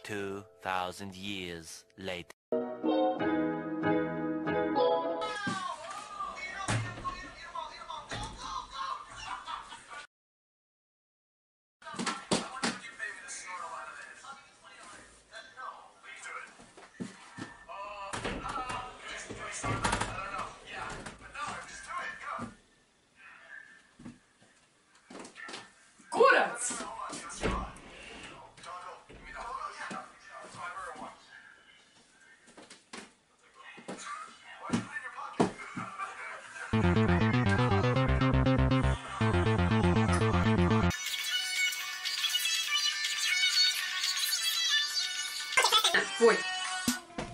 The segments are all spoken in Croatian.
2,000 years later. Kurac! Fuj.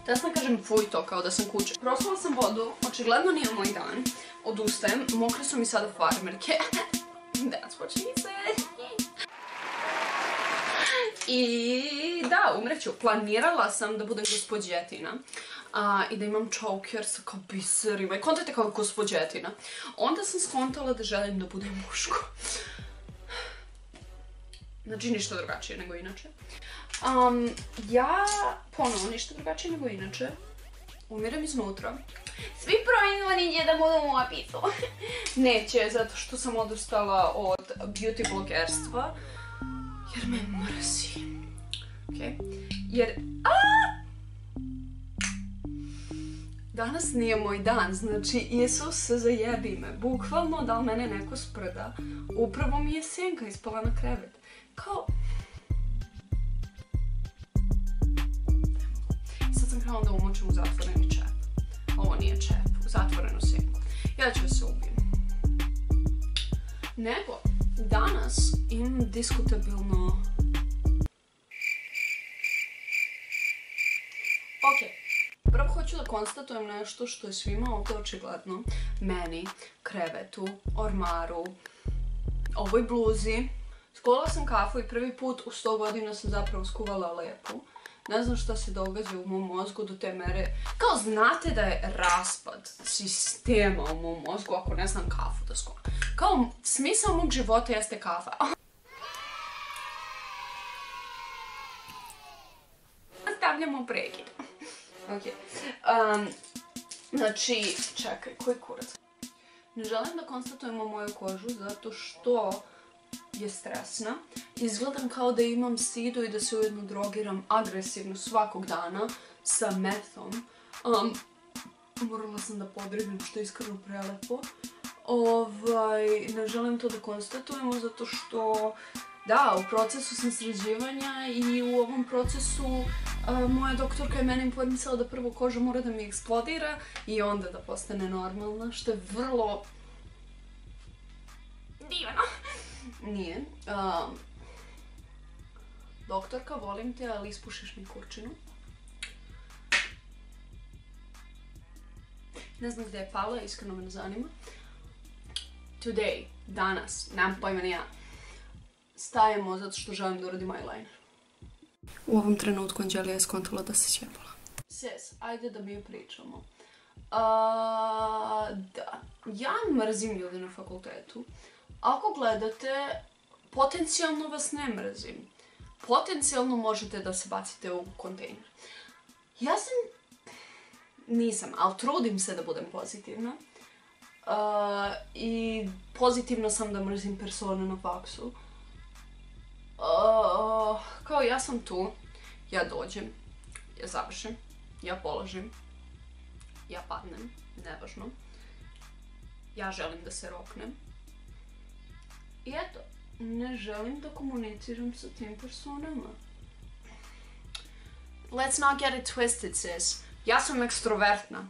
Teraz ne kažem fuj to kao da sam kuće. Prospala sam vodu, očigledno nije moj dan. Odustajem, mokre su mi sada farmerke. That's what she said. I da, umreću. Planirala sam da budem gospođetina. I da imam choker sa kao biserima. I kontajte kao gospođetina. Onda sam skontala da želim da budem muško. Znači ništa drugačije nego inače. Ja ponovo ništa drugačije nego inače. Umirem iznutra. Svi proizvodi će da budu u opisu. Neće, zato što sam odustala od beauty blogerstva. Jer me mrzi. Okej? Jer... Danas nije moj dan, znači Isus zajebi me. Bukvalno da li mene neko sprda. Upravo mi je senka ispala na krevet. Kao... Sad sam krenula da umočim u zatvoreni čep. Ovo nije čep, u zatvorenu senku. Ja ću se ubijem. Nego, danas imam diskutabilno... Ok, prvo hoću da konstatujem nešto što je svima ovdje očigledno. Meni, krevetu, ormaru, ovoj bluzi. Skuvala sam kafu i prvi put u 100 godina sam zapravo skuvala lepu. Ne znam šta se događa u mom mozgu do te mere. Kao znate da je raspad sistema u mom mozgu ako ne znam kafu da skuvam. Kao smisao mog života jeste kafa. Stavljamo prekid. Ok. Znači, čekaj, koji kurac? Ne želim da konstatujemo moju kožu zato što je stresna. Izgledam kao da imam sidu i da se ujedno drogiram agresivno svakog dana sa methom. Morala sam da podrignem što je iskreno prelepo. Ne želim to da konstatujemo zato što da, u procesu sam sređivanja i u ovom procesu moja doktorka je meni informisala da prvo koža mora da mi eksplodira i onda da postane normalna, što je vrlo divno. Nije. Doktorka, volim te, ali ispušiš mi kurčinu. Ne znam gdje je pala, iskreno me ne zanima. Today, danas, nemam pojma ni ja. Stajemo zato što želim da uradim eyeliner. U ovom trenutku Anđelija je skontala da se ćepala. Sis, ajde da mi pričamo. Da, ja mrzim ljudi na fakultetu. Ako gledate, potencijalno vas ne mrzim. Potencijalno možete da se bacite u kontejner. Ja nisam, ali trudim se da budem pozitivna. I pozitivno sam da mrzim persone na faksu. Kao ja sam tu, ja dođem, ja završim, ja položim, ja padnem, nevažno. Ja želim da se roknem. I eto, ne želim da komuniciram sa tim personama. Let's not get it twisted, sis. Ja sam ekstrovertna.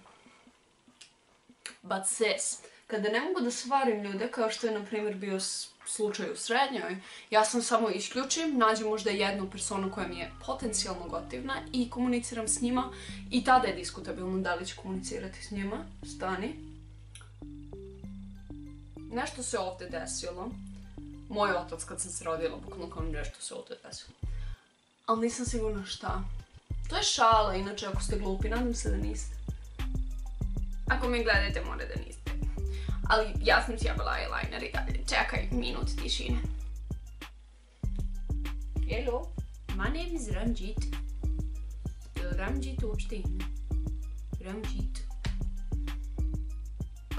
But sis, kada ne mogu da svarim ljude, kao što je na primjer bio slučaj u srednjoj, ja sam samo isključim, nađem možda jednu personu koja mi je potencijalno gotivna i komuniciram s njima i tada je diskutabilno da li ću komunicirati s njima. Stani. Nešto se ovdje desilo. Moj otac kad sam se rodila, bukvalno kao nešto se ovdje desilo. Ali nisam sigurna šta. To je šala, inače ako ste glupi, nadam se da niste. Ako me gledate, mora da niste. Ali ja sam sjebala eyeliner i dalje. Čekaj, minut tišine. Hello, my name is Ranjit. Ramjit uopšte ime. Ramjit.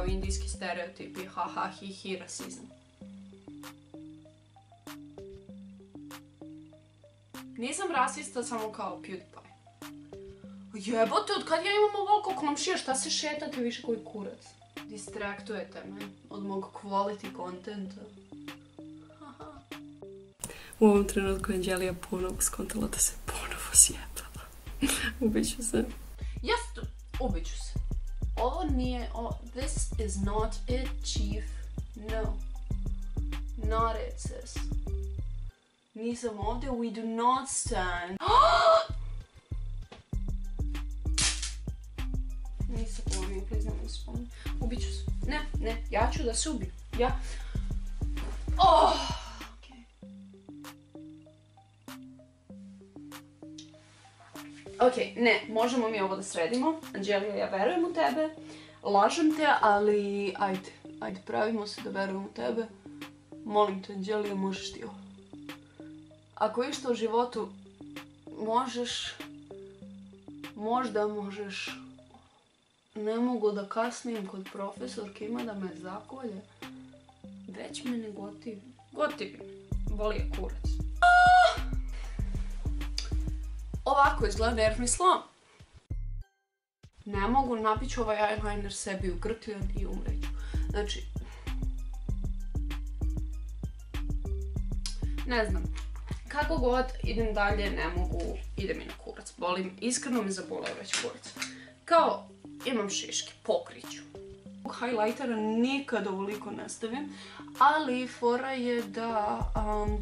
Indijski stereotipi, haha, hi, rasizam. Nisam rasista samo kao PewDiePie. Jebote, od kad ja imam ovoliko komšija, šta se šetate više koji kurac? Distraktujete me od mog quality contenta. U ovom trenutku Anđelija ponovo skontala da se ponovo sjebala. Ubiću se. Ubiću se. Ovo nije, this is not it, chief. No. Not it, sis. Nisam ovdje, we do not stand. Nisam pomio, priznam da se pomio. Ubiću se. Ne, ja ću da se ubijem. Ok, ne, možemo mi ovo da sredimo. Anđelija, ja verujem u tebe. Lažem te, ali ajde, pravimo se da verujem u tebe. Molim te, Anđelija, možeš ti ovo. Ako išta u životu možeš, možda možeš, ne mogu da kasnim kod profesorke, ima da me zakolje, već me ne gotivi. Gotivi me, boli je kurac. Ovako izgleda nervni slom. Ne mogu, napiću ovaj eyeliner sebi u grkljan i umreću. Znači, ne znam. Kako god, idem dalje, ne mogu, ide mi na kurac. Bolim, iskreno mi zaboleo već kurac. Kao, imam šiške, pokriću. Highlightera nikad ovoliko ne stavim, ali fora je da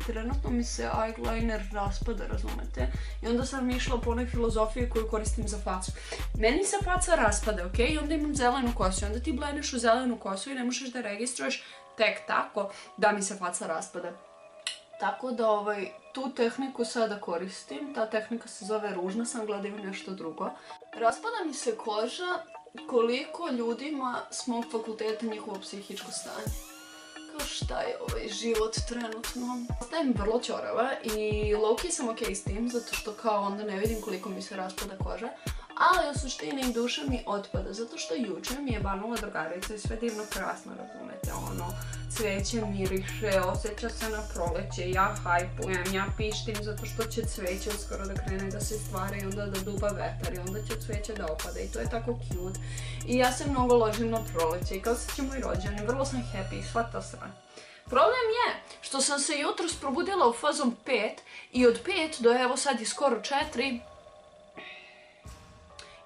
trenutno mi se eyeliner raspada, razumete? I onda sam išla po onoj filozofiji koju koristim za facu. Meni se faca raspada, ok? I onda imam zelenu kosu. I onda ti blendeš u zelenu kosu i ne možeš da registruješ tek tako da mi se faca raspada. Tako da tu tehniku sada koristim, ta tehnika se zove ružna sam, gledam nešto drugo. Raspada mi se koža koliko ljudima s mog fakulteta njihovo psihičko stanje. Kao šta je ovaj život trenutno. Ostajem vrlo ćorava i low-key sam ok s tim, zato što kao onda ne vidim koliko mi se raspada koža. Ali u suštini duša mi otpada, zato što juče mi je banula drugarica i sve divno krasno, razumete, cveće miriše, osjeća se na proleće, ja hajpujem, ja pištim zato što će cveće uskoro da krene da se stvara i onda da duba vetar i onda će cveće da opada i to je tako cute. I ja se mnogo ložim na proleće i kao se će moj rođeni, vrlo sam happy i sva ta sranja. Problem je što sam se jutros probudila u fazom 5 i od 5 do evo sad je skoro 4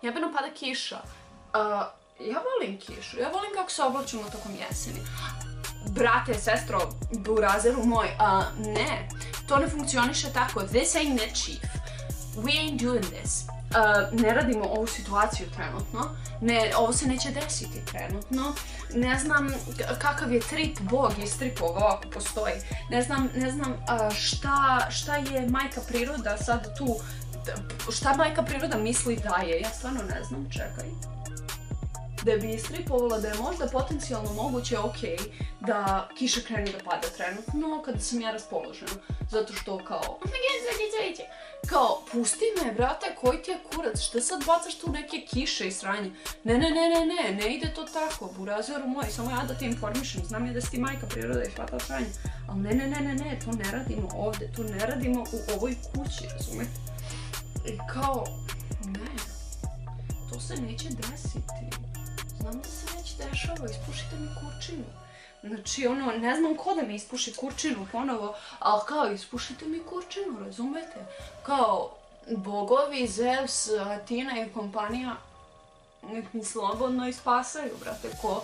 jebeno pada kiša. Ja volim kišu, ja volim kako se oblačimo tokom jeseni. Brate, sestro, burazeru moj, ne, to ne funkcioniše tako. This ain't it, chief. We ain't doing this. Ne radimo ovu situaciju trenutno, ovo se neće desiti trenutno, ne znam kakav je trip Bog istripovao ako postoji, ne znam šta je majka priroda sad tu, šta majka priroda misli da je, ja stvarno ne znam, čekaj. Da bi istripovala da je možda potencijalno moguće da kiša krene da pada trenutno kada sam ja raspoložena. Zato što kao, kao, pusti me, brate, koji ti je kurac, šta sad bacaš tu neke kiše i sranje? Ne ide to tako, burazeru moj, samo ja da te informišem, znam ja da si ti majka priroda i sva ta sranje. Ali ne, to ne radimo ovde, to ne radimo u ovoj kući, razumete? I kao, ne, to se neće desiti. Znam da se već dešava, ispušite mi kurčinu. Znači, ne znam ko da mi ispuši kurčinu ponovo, ali kao, ispušite mi kurčinu, razumete? Kao, bogovi, Zeus, Atina i kompanija, nek mi slobodno ispasaju, brate, ko,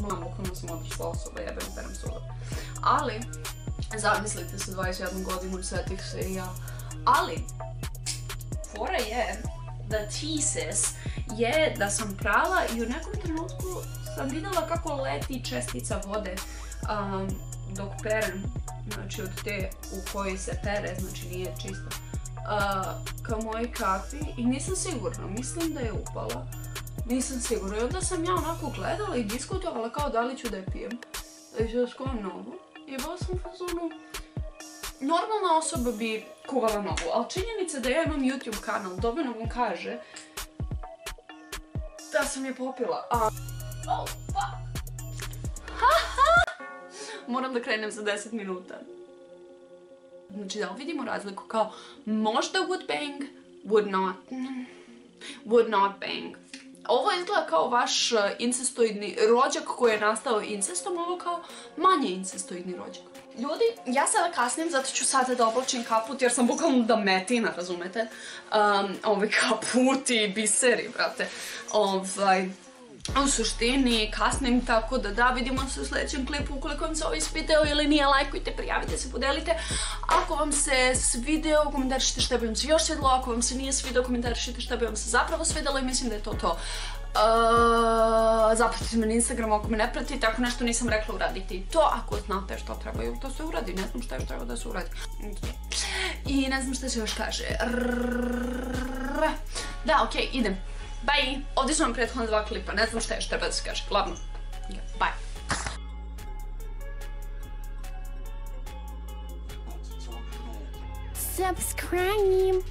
bukvalno sam odrasla osoba, jebem, berem suda. Ali, zamislite se 21 godinu, setih se i ja. Ali, fora je da thesis je da sam prala i u nekom trenutku sam vidjela kako leti čestica vode dok perem, znači od te u kojoj se pere, znači nije čista, ka mojoj kapi i nisam sigurna, mislim da je upala, nisam sigurna. I onda sam ja onako gledala i diskutovala kao da li ću da je pijem. I što skoro novo. I bila sam u fazonu, normalna osoba bi kuvala nogu, ali činjenica da ja imam YouTube kanal dovoljno vam kaže da sam je popila. Oh, fuck! Moram da krenem za 10 minuta. Znači da vidimo razliku kao možda would bang, would not bang. Ovo izgleda kao vaš incestoidni rođak koji je nastao incestom, ovo kao manje incestoidni rođak. Ljudi, ja sada kasnim, zato ću sada da oblačim kaput jer sam bukvalno da metina, razumete? Ovi kaputi, biseri, brate. U suštini kasnim, tako da vidimo se u sljedećem klipu. Ukoliko vam se ovaj video ili nije, lajkujte, prijavite se, podelite. Ako vam se svideo, komentarišite šta bi vam se još svidelo. Ako vam se nije svideo, komentarišite šta bi vam se zapravo svidelo i mislim da je to to. Zapratite me na Instagramu ako me ne pratite, ako nešto nisam rekla uraditi to, ako znate što treba da se uradi, ne znam šta još treba da se uradi. I ne znam šta se još kaže. Da, okej, idem. Bye! Ovdje su vam prethodna 2 klipa, ne znam šta još treba da se kaže, glavno. Bye! Subscribe!